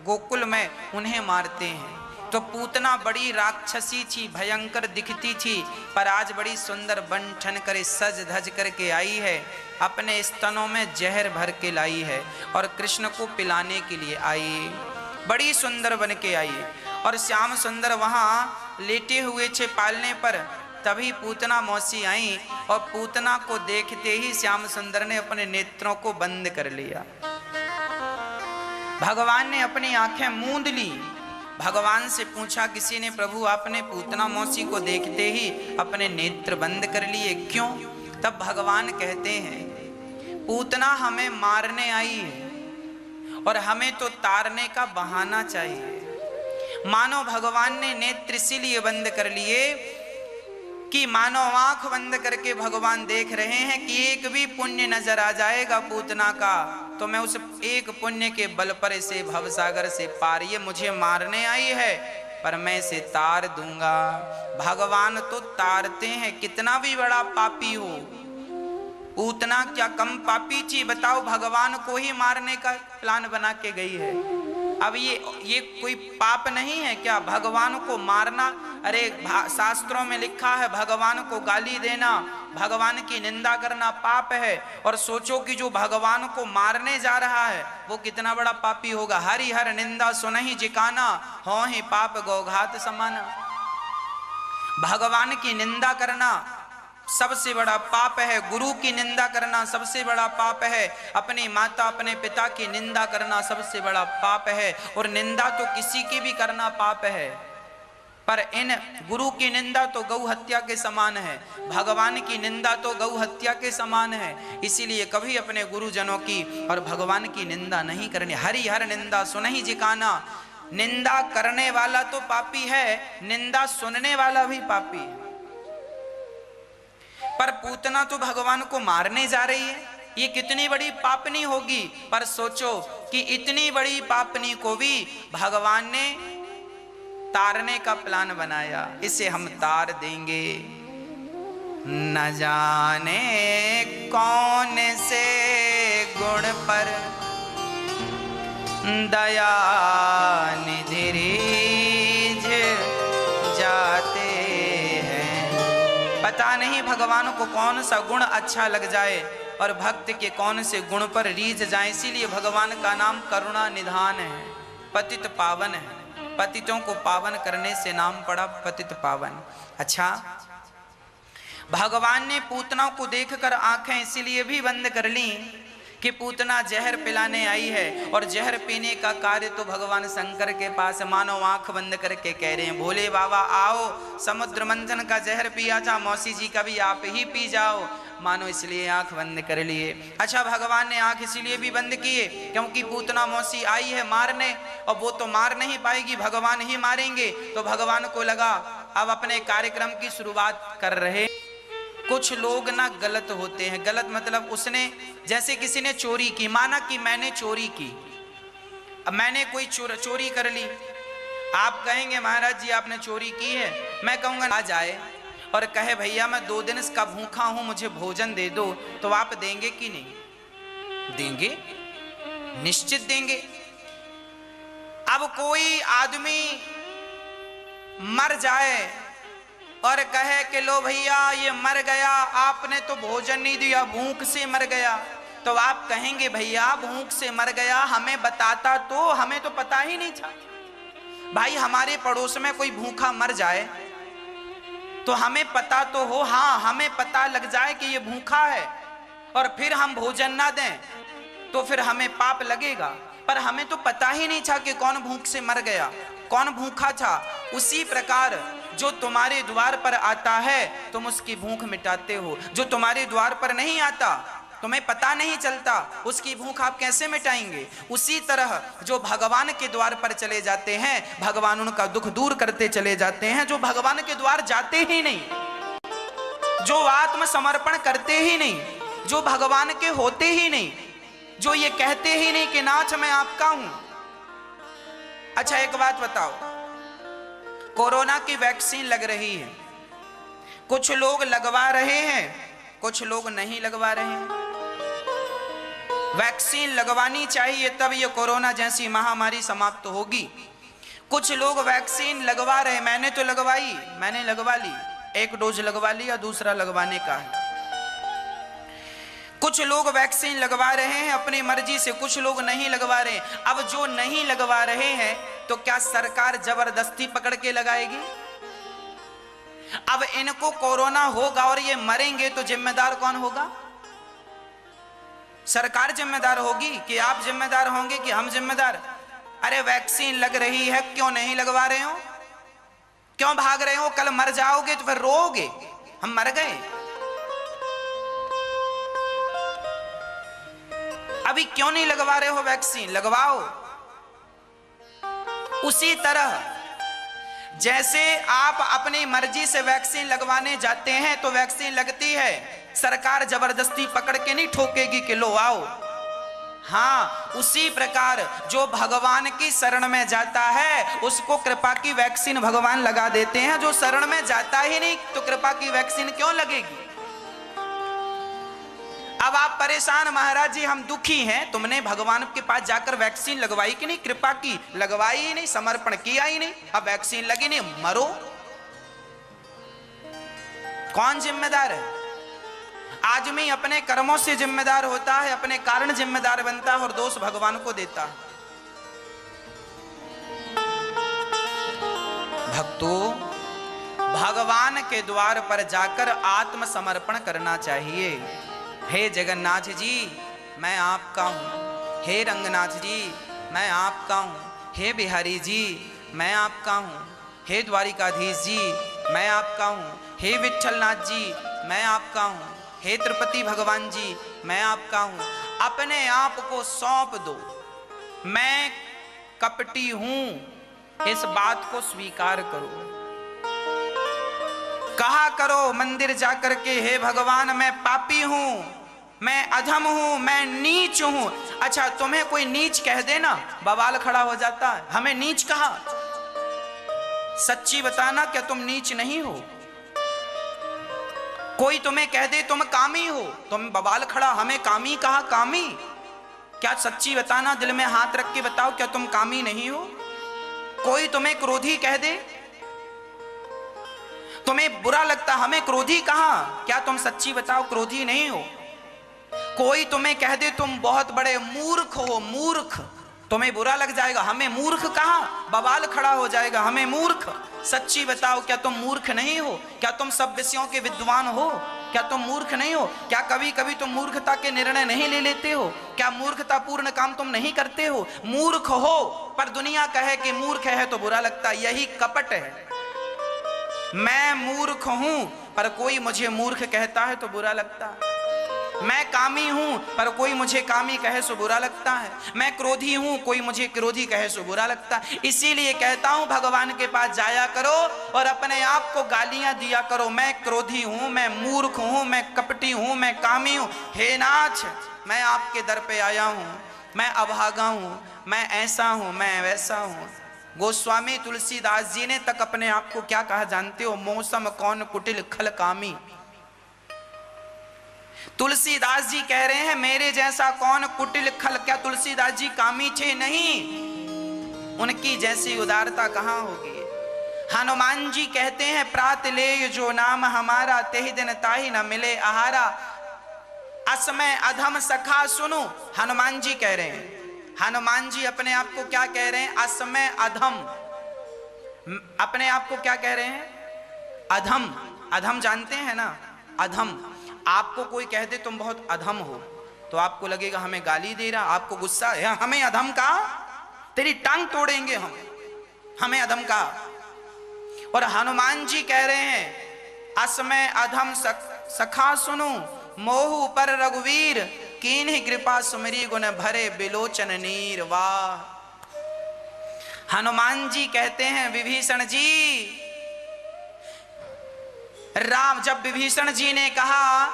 गोकुल में, उन्हें मारते हैं। तो पूतना बड़ी राक्षसी थी, भयंकर दिखती थी, पर आज बड़ी सुंदर बन ठन करे सज धज करके आई है। अपने स्तनों में जहर भर के लाई है और कृष्ण को पिलाने के लिए आई, बड़ी सुंदर बन के आई। और श्याम सुंदर वहाँ लेटे हुए थे पालने पर, तभी पूतना मौसी आई और पूतना को देखते ही श्याम सुंदर ने अपने नेत्रों को बंद कर लिया। भगवान ने अपनी आंखें मूंद ली। भगवान से पूछा किसी ने, प्रभु आपने पूतना मौसी को देखते ही अपने नेत्र बंद कर लिए, क्यों? तब भगवान कहते हैं, पूतना हमें मारने आई है और हमें तो तारने का बहाना चाहिए। मानो भगवान ने नेत्र इसीलिए बंद कर लिए कि मानो आंख बंद करके भगवान देख रहे हैं कि एक भी पुण्य नजर आ जाएगा पूतना का, तो मैं उस एक पुण्य के बल पर इसे भवसागर से पार, ये मुझे मारने आई है पर मैं इसे तार दूंगा। भगवान तो तारते हैं, कितना भी बड़ा पापी हो। पूतना क्या कम पापी थी? बताओ, भगवान को ही मारने का प्लान बना के गई है। अब ये कोई पाप नहीं है क्या भगवान को मारना? अरे शास्त्रों में लिखा है भगवान को गाली देना, भगवान की निंदा करना पाप है। और सोचो कि जो भगवान को मारने जा रहा है वो कितना बड़ा पापी होगा। हरि हर निंदा सुनहि जिकाना, हो ही पाप गौघात समाना। भगवान की निंदा करना सबसे बड़ा पाप है, गुरु की निंदा करना सबसे बड़ा पाप है, अपनी माता अपने पिता की निंदा करना सबसे बड़ा पाप है। और निंदा तो किसी की भी करना पाप है, पर इन गुरु की निंदा तो गौ हत्या के समान है, भगवान की निंदा तो गौ हत्या के समान है। इसीलिए कभी अपने गुरुजनों की और भगवान की निंदा नहीं करनी। हरि हर निंदा सुनहि जिकाना, निंदा करने वाला तो पापी है, निंदा सुनने वाला भी पापी है। पर पूतना तो भगवान को मारने जा रही है, ये कितनी बड़ी पापनी होगी। पर सोचो कि इतनी बड़ी पापनी को भी भगवान ने तारने का प्लान बनाया, इसे हम तार देंगे। न जाने कौन से गुण पर दया निधि रीझ जाते हैं। पता नहीं भगवान को कौन सा गुण अच्छा लग जाए और भक्त के कौन से गुण पर रीझ जाए। इसीलिए भगवान का नाम करुणा निधान है, पतित पावन है। पतितों को पावन करने से नाम पड़ा पतित पावन। अच्छा, भगवान ने पूतना को देखकर आंखें इसीलिए भी बंद कर ली कि पूतना जहर पिलाने आई है, और जहर पीने का कार्य तो भगवान शंकर के पास। मानो आंख बंद करके कह रहे हैं, भोले बाबा आओ, समुद्र मंथन का जहर पिया था, मौसी जी का भी आप ही पी जाओ। मानो इसलिए आंख बंद कर लिए। अच्छा, भगवान ने आंख इसीलिए भी बंद किए क्योंकि पूतना मौसी आई है मारने, और वो तो मार नहीं पाएगी, भगवान ही मारेंगे। तो भगवान को लगा अब अपने कार्यक्रम की शुरुआत कर रहे। कुछ लोग ना गलत होते हैं, गलत मतलब उसने जैसे किसी ने चोरी की, माना कि मैंने चोरी की, अब मैंने कोई चोरी कर ली, आप कहेंगे महाराज जी आपने चोरी की है, मैं कहूँगा आ जाए और कहे भैया मैं 2 दिन इसका भूखा हूं, मुझे भोजन दे दो, तो आप देंगे कि नहीं देंगे? निश्चित देंगे। अब कोई आदमी मर जाए और कहे कि लो भैया ये मर गया, आपने तो भोजन नहीं दिया, भूख से मर गया, तो आप कहेंगे भैया भूख से मर गया, हमें बताता तो, हमें तो पता ही नहीं था। भाई हमारे पड़ोस में कोई भूखा मर जाए तो हमें पता तो हो, हाँ हमें पता लग जाए कि ये भूखा है और फिर हम भोजन ना दें तो फिर हमें पाप लगेगा, पर हमें तो पता ही नहीं था कि कौन भूख से मर गया, कौन भूखा था। उसी प्रकार जो तुम्हारे द्वार पर आता है तुम उसकी भूख मिटाते हो, जो तुम्हारे द्वार पर नहीं आता, तुम्हें पता नहीं चलता, उसकी भूख आप कैसे मिटाएंगे? उसी तरह जो भगवान के द्वार पर चले जाते हैं भगवान उनका दुख दूर करते चले जाते हैं। जो भगवान के द्वार जाते ही नहीं, जो आत्मसमर्पण करते ही नहीं, जो भगवान के होते ही नहीं, जो ये कहते ही नहीं कि नाथ मैं आपका हूं। अच्छा एक बात बताओ, कोरोना की वैक्सीन लग रही है, कुछ लोग लगवा रहे हैं, कुछ लोग नहीं लगवा रहे हैं। वैक्सीन लगवानी चाहिए तब ये कोरोना जैसी महामारी समाप्त होगी। कुछ लोग वैक्सीन लगवा रहे, मैंने तो लगवाई, मैंने लगवा ली, 1 डोज लगवा लिया, दूसरा लगवाने का है। कुछ लोग वैक्सीन लगवा रहे हैं अपनी मर्जी से, कुछ लोग नहीं लगवा रहे। अब जो नहीं लगवा रहे हैं तो क्या सरकार जबरदस्ती पकड़ के लगाएगी? अब इनको कोरोना होगा और ये मरेंगे तो जिम्मेदार कौन होगा? सरकार जिम्मेदार होगी कि आप जिम्मेदार होंगे कि हम जिम्मेदार? अरे वैक्सीन लग रही है, क्यों नहीं लगवा रहे हो? क्यों भाग रहे हो? कल मर जाओगे तो फिर रोओगे हम मर गए। अभी क्यों नहीं लगवा रहे हो वैक्सीन? लगवाओ। उसी तरह जैसे आप अपनी मर्जी से वैक्सीन लगवाने जाते हैं तो वैक्सीन लगती है, सरकार जबरदस्ती पकड़ के नहीं ठोकेगी कि लो आओ। हाँ, उसी प्रकार जो भगवान की शरण में जाता है उसको कृपा की वैक्सीन भगवान लगा देते हैं। जो शरण में जाता ही नहीं तो कृपा की वैक्सीन क्यों लगेगी? अब आप परेशान, महाराज जी हम दुखी हैं, तुमने भगवान के पास जाकर वैक्सीन लगवाई कि नहीं? कृपा की लगवाई ही नहीं, समर्पण किया ही नहीं, अब वैक्सीन लगी नहीं, मरो। कौन जिम्मेदार है? आदमी अपने कर्मों से जिम्मेदार होता है, अपने कारण जिम्मेदार बनता है और दोष भगवान को देता है। भक्तों, भगवान के द्वार पर जाकर आत्मसमर्पण करना चाहिए। हे जगन्नाथ जी मैं आपका हूँ, हे रंगनाथ जी मैं आपका हूँ, हे बिहारी जी मैं आपका हूँ, हे द्वारिकाधीश जी मैं आपका हूँ, हे विठलनाथ जी मैं आपका हूँ, हे तिरुपति भगवान जी मैं आपका हूँ। अपने आप को सौंप दो, मैं कपटी हूँ, इस बात को स्वीकार करो। कहा करो मंदिर जाकर के, हे भगवान मैं पापी हूँ, मैं अधम हूं, मैं नीच हूं। अच्छा तुम्हें कोई नीच कह देना बवाल खड़ा हो जाता है, हमें नीच कहा। सच्ची बताना क्या तुम नीच नहीं हो? कोई तुम्हें कह दे तुम कामी हो, तुम बवाल खड़ा, हमें कामी कहा, कामी? क्या सच्ची बताना, दिल में हाथ रख के बताओ क्या तुम कामी नहीं हो? कोई तुम्हें क्रोधी कह दे, तुम्हें बुरा लगता, हमें क्रोधी कहा, क्या तुम सच्ची बताओ क्रोधी नहीं हो? कोई तुम्हें कह दे तुम बहुत बड़े मूर्ख हो, मूर्ख, तुम्हें बुरा लग जाएगा, हमें मूर्ख कहा, बवाल खड़ा हो जाएगा, हमें मूर्ख। सच्ची बताओ क्या तुम मूर्ख नहीं हो? क्या तुम सब विषयों के विद्वान हो? क्या तुम मूर्ख नहीं हो? क्या कभी कभी तुम मूर्खता के निर्णय नहीं ले लेते हो? क्या मूर्खता पूर्ण काम तुम नहीं करते हो? मूर्ख हो पर दुनिया कहे कि मूर्ख है तो बुरा लगता, यही कपट है। मैं मूर्ख हूं पर कोई मुझे मूर्ख कहता है तो बुरा लगता है। मैं कामी हूं पर कोई मुझे कामी कहे सो बुरा लगता है। मैं क्रोधी हूं, कोई मुझे क्रोधी कहे सो बुरा लगता है। इसीलिए कहता हूं भगवान के पास जाया करो और अपने आप को गालियां दिया करो। मैं क्रोधी हूं, मैं मूर्ख हूं, मैं कपटी हूं, मैं कामी हूं। हे नाथ, मैं आपके दर पे आया हूं, मैं अभागा हूं, मैं ऐसा हूं, मैं वैसा हूं। गोस्वामी तुलसीदास जी ने तक अपने आप को क्या कहा जानते हो? मौसम कौन कुटिल खल कामी। तुलसीदास जी कह रहे हैं मेरे जैसा कौन कुटिल खल। क्या तुलसीदास जी कामी थे? नहीं, उनकी जैसी उदारता कहां होगी। हनुमान जी कहते हैं प्रात ले जो नाम हमारा, तेहि दिन ताहि न मिले आहारा। असमय अधम सखा सुनो, हनुमान जी कह रहे हैं। हनुमान जी अपने आप को क्या कह रहे हैं? असमय अधम। अपने आप को क्या कह रहे हैं? अधम। अधम जानते हैं ना? अधम। आपको कोई कह दे तुम बहुत अधम हो तो आपको लगेगा हमें गाली दे रहा, आपको गुस्सा है, हमें अधम कहा, तेरी टांग तोड़ेंगे हम, हमें अधम कहा। और हनुमान जी कह रहे हैं असमय अधम सखा सुनो, मोहु पर रघुवीर, कीन्हि कृपा सुमरी गुण भरे बिलोचन नीर। वाह! हनुमान जी कहते हैं विभीषण जी, राम, जब विभीषण जी ने कहा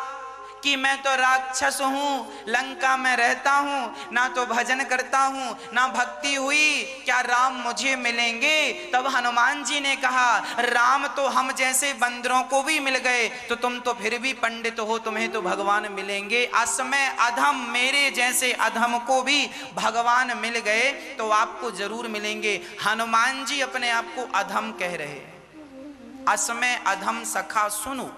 कि मैं तो राक्षस हूं, लंका में रहता हूं, ना तो भजन करता हूं, ना भक्ति हुई, क्या राम मुझे मिलेंगे? तब हनुमान जी ने कहा राम तो हम जैसे बंदरों को भी मिल गए तो तुम तो फिर भी पंडित हो, तुम्हें तो भगवान मिलेंगे। असमय अधम, मेरे जैसे अधम को भी भगवान मिल गए तो आपको जरूर मिलेंगे। हनुमान जी अपने आप को अधम कह रहे हैं। असमय अधम सखा सुनो,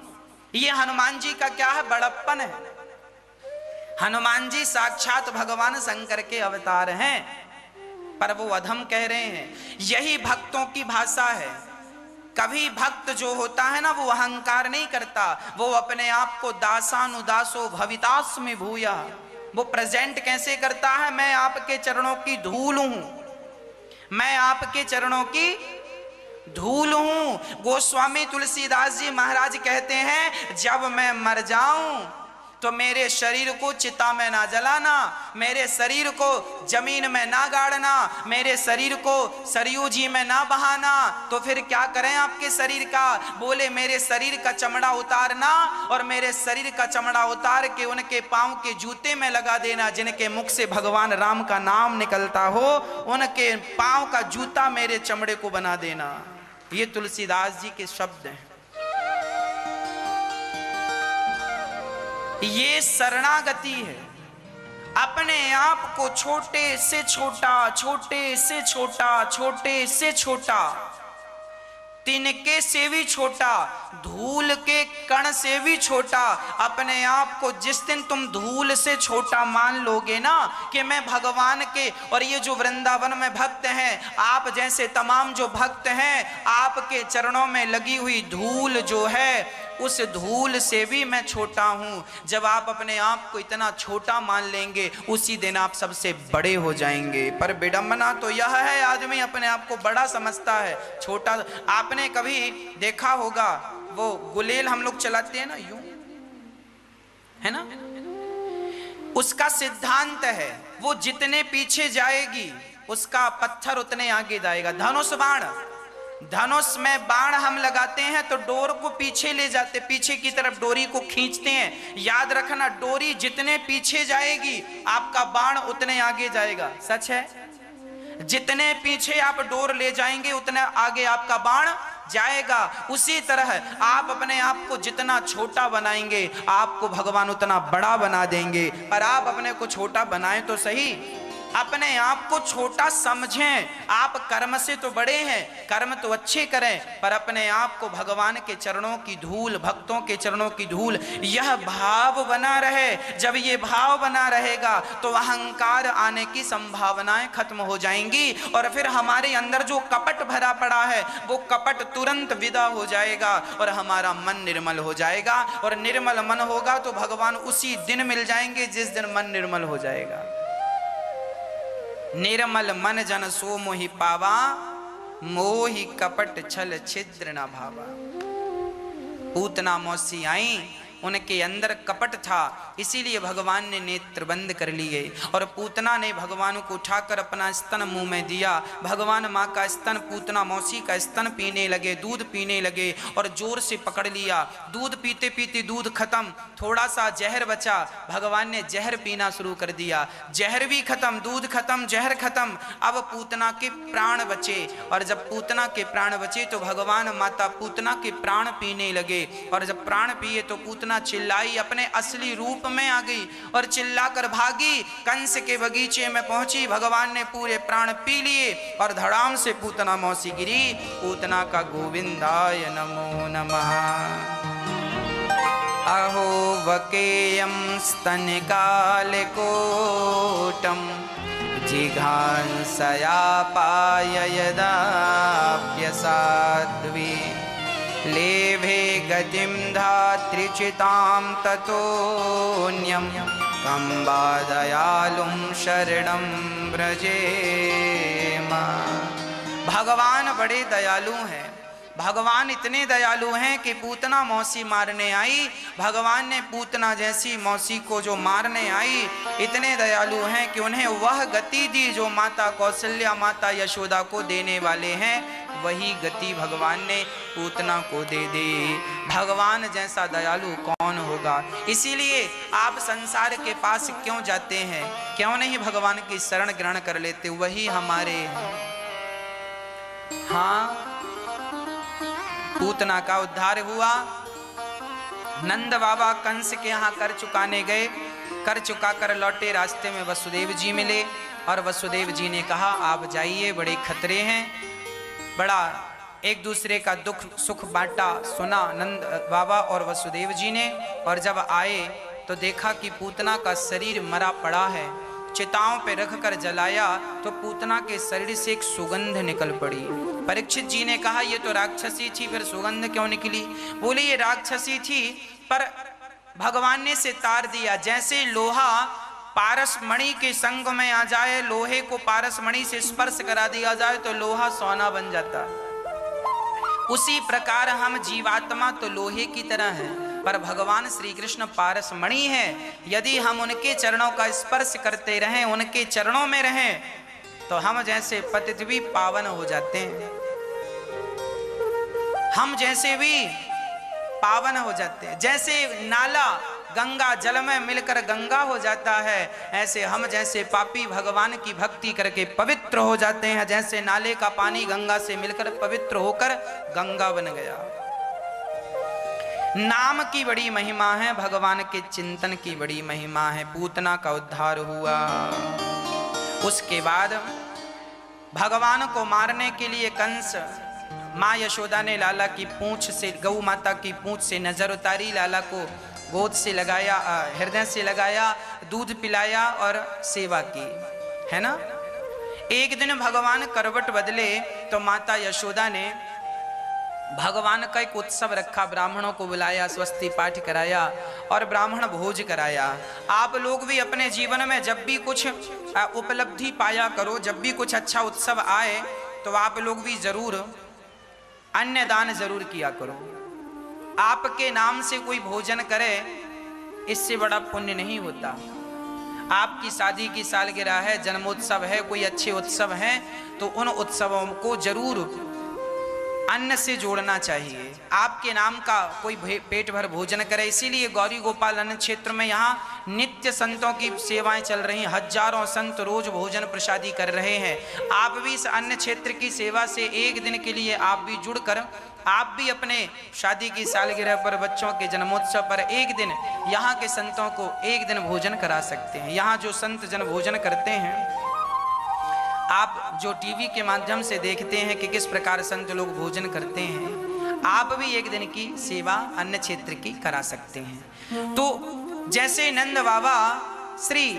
ये हनुमान जी का क्या है? बड़प्पन है। हनुमान जी साक्षात भगवान शंकर के अवतार हैं पर वो अधम कह रहे हैं। यही भक्तों की भाषा है। कभी भक्त जो होता है ना वो अहंकार नहीं करता, वो अपने आप को दासानुदासो भवितास में भूया, वो प्रेजेंट कैसे करता है? मैं आपके चरणों की धूल हूं, मैं आपके चरणों की धूल हूं। गोस्वामी तुलसीदास जी महाराज कहते हैं जब मैं मर जाऊं तो मेरे शरीर को चिता में ना जलाना, मेरे शरीर को जमीन में ना गाड़ना, मेरे शरीर को सरयू जी में ना बहाना। तो फिर क्या करें आपके शरीर का? बोले मेरे शरीर का चमड़ा उतारना और मेरे शरीर का चमड़ा उतार के उनके पांव के जूते में लगा देना। जिनके मुख से भगवान राम का नाम निकलता हो उनके पांव का जूता मेरे चमड़े को बना देना। ये तुलसीदास जी के शब्द हैं। ये शरणागति है। अपने आप को छोटे से छोटा, छोटे से छोटा, छोटे से छोटा, तिनके से भी छोटा, धूल के कण से भी छोटा, अपने आप को जिस दिन तुम धूल से छोटा मान लोगे ना कि मैं भगवान के, और ये जो वृंदावन में भक्त हैं, आप जैसे तमाम जो भक्त हैं, आपके चरणों में लगी हुई धूल जो है उस धूल से भी मैं छोटा हूं। जब आप अपने आप को इतना छोटा मान लेंगे उसी दिन आप सबसे बड़े हो जाएंगे। पर विडंबना तो यह है आदमी अपने आप को बड़ा समझता है, छोटा। आपने कभी देखा होगा वो गुलेल हम लोग चलाते हैं ना, यूं है ना, उसका सिद्धांत है वो जितने पीछे जाएगी उसका पत्थर उतने आगे जाएगा। धनुष बाण, धनुष में बाण हम लगाते हैं तो डोर को पीछे ले जाते, पीछे की तरफ डोरी को खींचते हैं। याद रखना डोरी जितने पीछे जाएगी आपका बाण उतने आगे जाएगा। सच है, जितने पीछे आप डोर ले जाएंगे उतने आगे आपका बाण जाएगा। उसी तरह आप अपने आप को जितना छोटा बनाएंगे आपको भगवान उतना बड़ा बना देंगे। पर आप अपने को छोटा बनाएं तो सही, अपने आप को छोटा समझें। आप कर्म से तो बड़े हैं, कर्म तो अच्छे करें, पर अपने आप को भगवान के चरणों की धूल, भक्तों के चरणों की धूल, यह भाव बना रहे। जब ये भाव बना रहेगा तो अहंकार आने की संभावनाएं खत्म हो जाएंगी और फिर हमारे अंदर जो कपट भरा पड़ा है वो कपट तुरंत विदा हो जाएगा और हमारा मन निर्मल हो जाएगा। और निर्मल मन होगा तो भगवान उसी दिन मिल जाएंगे जिस दिन मन निर्मल हो जाएगा। निर्मल मन जन सो मोहि पावा, मोहि कपट छल छिद्र न भावा। पूतना मौसी आई, उनके अंदर कपट था, इसीलिए भगवान ने नेत्र बंद कर लिए और पूतना ने भगवान को उठाकर अपना स्तन मुंह में दिया। भगवान माँ का स्तन, पूतना मौसी का स्तन पीने लगे, दूध पीने लगे और जोर से पकड़ लिया। दूध पीते पीते दूध खत्म, थोड़ा सा जहर बचा, भगवान ने जहर पीना शुरू कर दिया। जहर भी खत्म, दूध खत्म, जहर खत्म, अब पूतना के प्राण बचे। और जब पूतना के प्राण बचे तो भगवान माता पूतना के प्राण पीने लगे और जब प्राण पिए तो पूतना चिल्लाई, अपने असली रूप में आ गई और चिल्लाकर भागी, कंस के बगीचे में पहुंची। भगवान ने पूरे प्राण पी लिए और धड़ाम से पूतना मौसी गिरी। पूतना का गोविंदाय नमो नमः। अहो वकेयं स्तनकालकोटं जिघांसया पाय यदाप्यसाध्वी लेभे गतिं धात्रिचितां ततोऽन्यं कंबादयालुं शरणं व्रजेम। भगवान बड़े दयालु हैं। भगवान इतने दयालु हैं कि पूतना मौसी मारने आई, भगवान ने पूतना जैसी मौसी को जो मारने आई, इतने दयालु हैं कि उन्हें वह गति दी जो माता कौशल्या, माता यशोदा को देने वाले हैं। वही गति भगवान ने पूतना को दे दी। भगवान जैसा दयालु कौन होगा? इसीलिए आप संसार के पास क्यों जाते हैं? क्यों नहीं भगवान की शरण ग्रहण कर लेते? वही हमारे हैं। हाँ, पूतना का उद्धार हुआ। नंद बाबा कंस के यहाँ कर चुकाने गए, कर चुका कर लौटे, रास्ते में वसुदेव जी मिले और वसुदेव जी ने कहा आप जाइए, बड़े खतरे हैं। बड़ा एक दूसरे का दुख सुख बांटा सुना नंद बाबा और वसुदेव जी ने। और जब आए तो देखा कि पूतना का शरीर मरा पड़ा है। चिताओं पे रखकर जलाया तो पूतना के शरीर से एक सुगंध निकल पड़ी। परीक्षित जी ने कहा ये तो राक्षसी थी, फिर सुगंध क्यों निकली? बोले ये राक्षसी थी पर भगवान ने से तार दिया। जैसे लोहा पारस मणि के संग में आ जाए, लोहे को पारस मणि से स्पर्श करा दिया जाए तो लोहा सोना बन जाता, उसी प्रकार हम जीवात्मा तो लोहे की तरह हैं, पर भगवान श्री कृष्ण पारस मणि है। यदि हम उनके चरणों का स्पर्श करते रहें, उनके चरणों में रहें, तो हम जैसे पतित भी पावन हो जाते हैं, हम जैसे भी पावन हो जाते हैं। जैसे नाला गंगा जल में मिलकर गंगा हो जाता है, ऐसे हम जैसे पापी भगवान की भक्ति करके पवित्र हो जाते हैं। जैसे नाले का पानी गंगा से मिलकर पवित्र होकर गंगा बन गया। नाम की बड़ी महिमा है, भगवान के चिंतन की बड़ी महिमा है। पूतना का उद्धार हुआ। उसके बाद भगवान को मारने के लिए कंस, माँ यशोदा ने लाला की पूंछ से, गौ माता की पूंछ से नजर उतारी, लाला को गोद से लगाया, हृदय से लगाया, दूध पिलाया और सेवा की, है ना। एक दिन भगवान करवट बदले तो माता यशोदा ने भगवान का एक उत्सव रखा, ब्राह्मणों को बुलाया, स्वस्ति पाठ कराया और ब्राह्मण भोज कराया। आप लोग भी अपने जीवन में जब भी कुछ उपलब्धि पाया करो, जब भी कुछ अच्छा उत्सव आए तो आप लोग भी जरूर अन्नदान जरूर किया करो। आपके नाम से कोई भोजन करे, इससे बड़ा पुण्य नहीं होता। आपकी शादी की सालगिरह है, जन्मोत्सव है, कोई अच्छे उत्सव हैं, तो उन उत्सवों को जरूर अन्न से जोड़ना चाहिए। आपके नाम का कोई पेट भर भोजन करे। इसीलिए गौरी गोपाल अन्न क्षेत्र में यहाँ नित्य संतों की सेवाएं चल रही हैं। हजारों संत रोज भोजन प्रसादी कर रहे हैं। आप भी इस अन्न क्षेत्र की सेवा से एक दिन के लिए आप भी जुड़कर आप भी अपने शादी की सालगिरह पर, बच्चों के जन्मोत्सव पर एक दिन यहाँ के संतों को एक दिन भोजन करा सकते हैं। यहाँ जो संत जन भोजन करते हैं, आप जो टीवी के माध्यम से देखते हैं कि किस प्रकार संत लोग भोजन करते हैं, आप भी एक दिन की सेवा अन्न क्षेत्र की करा सकते हैं। तो जैसे नंद बाबा श्री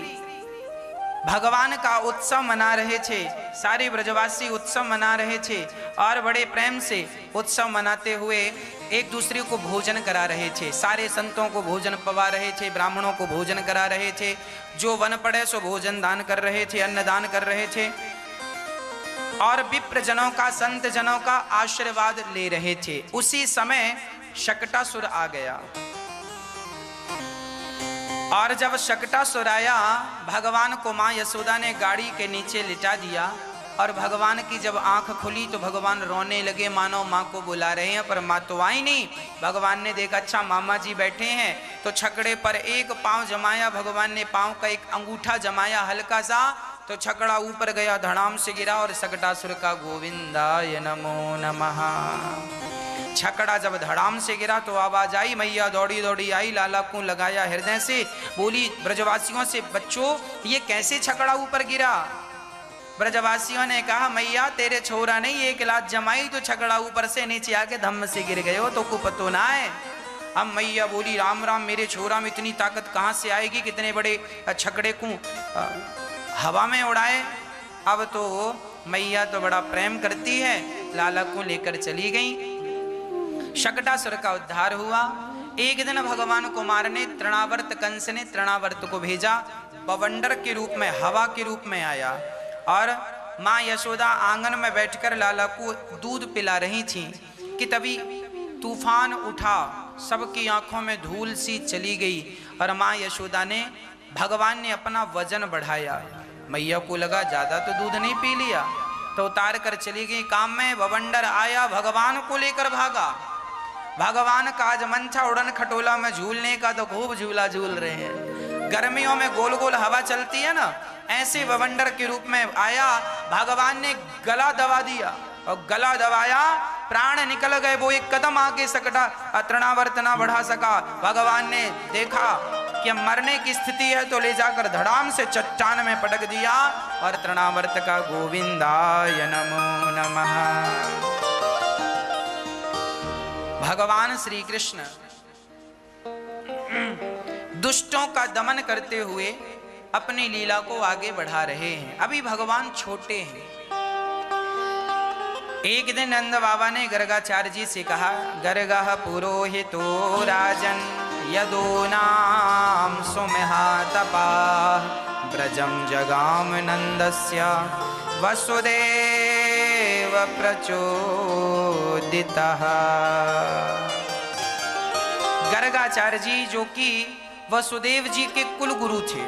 भगवान का उत्सव मना रहे थे, सारे ब्रजवासी उत्सव मना रहे थे और बड़े प्रेम से उत्सव मनाते हुए एक दूसरे को भोजन करा रहे थे। सारे संतों को भोजन पवा रहे थे, ब्राह्मणों को भोजन करा रहे थे, जो वन पड़े सो भोजन दान कर रहे थे, अन्नदान कर रहे थे। और विप्र जनों का, संत जनों का आशीर्वाद ले रहे थे। उसी समय शकटासुर आ गया और जब शकटासुर आया, भगवान को मां यशोदा ने गाड़ी के नीचे लिटा दिया और भगवान की जब आंख खुली तो भगवान रोने लगे, मानो माँ को बुला रहे हैं, पर माँ तो आई नहीं। भगवान ने देखा अच्छा मामा जी बैठे हैं, तो छकड़े पर एक पांव जमाया, भगवान ने पांव का एक अंगूठा जमाया हल्का सा, तो छकड़ा ऊपर गया, धड़ाम से गिरा और शकटासुर का गोविंदाय नमो नमः। छकड़ा जब धड़ाम से गिरा तो आवाज आई, मैया दौड़ी दौड़ी आई, लाला को लगाया हृदय से, बोली ब्रजवासियों से, बच्चों ये कैसे छकड़ा ऊपर गिरा? ब्रजवासियों ने कहा मैया तेरे छोरा नहीं एक लात जमाई तो छकड़ा ऊपर से नीचे आके धम्म से गिर गए हो, तो को पतो ना है। अब मैया बोली राम राम, मेरे छोरा में इतनी ताकत कहाँ से आएगी, कितने बड़े छकड़े को हवा में उड़ाए। अब तो मैया तो बड़ा प्रेम करती है, लाला को लेकर चली गई। शकटासुर का उद्धार हुआ। एक दिन भगवान को मारने तृणावर्त कंस ने तृणावर्त को भेजा, बवंडर के रूप में, हवा के रूप में आया और माँ यशोदा आंगन में बैठकर लाला को दूध पिला रही थी कि तभी तूफान उठा, सबकी आंखों में धूल सी चली गई और माँ यशोदा ने, भगवान ने अपना वजन बढ़ाया। मैया को लगा ज्यादा तो दूध नहीं पी लिया, तो उतार कर चली गई काम में। बवंडर आया, भगवान को लेकर भागा। भगवान का आज मन था उड़न खटोला में झूलने का, तो खूब झूला झूल रहे हैं। गर्मियों में गोल गोल हवा चलती है ना, ऐसे बवंडर के रूप में आया। भगवान ने गला दबा दिया और गला दबाया, प्राण निकल गए। वो एक कदम आगे सकटा तृणावर्त ना बढ़ा सका। भगवान ने देखा कि मरने की स्थिति है तो ले जाकर धड़ाम से चट्टान में पटक दिया और तृणावर्त का गोविंदाय नमो नमः। भगवान श्री कृष्ण दुष्टों का दमन करते हुए अपनी लीला को आगे बढ़ा रहे हैं। अभी भगवान छोटे हैं। एक दिन नंद बाबा ने गर्गाचार्य जी से कहा, गर्गः पुरोहितो राजन यदो नाम सुमहातपाः ब्रजम जगाम नंदस्य वसुदेव प्रचोदितः। गर्गाचार्य जी जो कि वसुदेव जी के कुल गुरु थे,